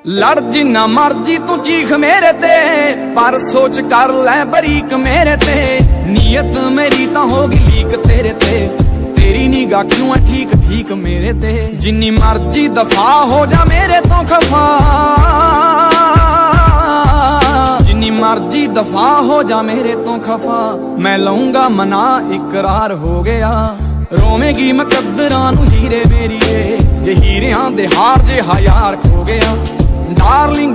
लड़ जिन्ना मर्जी तू चीख मेरे ते, पर सोच कर ले बरीक मेरे ते। नीयत मेरी तां होगी लीक तेरे ते, तेरी निगाह क्यों है ठीक ठीक मेरे ते। जिन्नी मर्जी दफा हो जा मेरे तो खफा, जिन्नी मर्जी दफा हो जा मेरे तो खफा। मैं लऊंगा मना इकरार हो गया, रोवेगी मुकद्दरां नूं हीरे मेरीए। जे हीरियां दे हार जे यार खो गया डार्लिंग।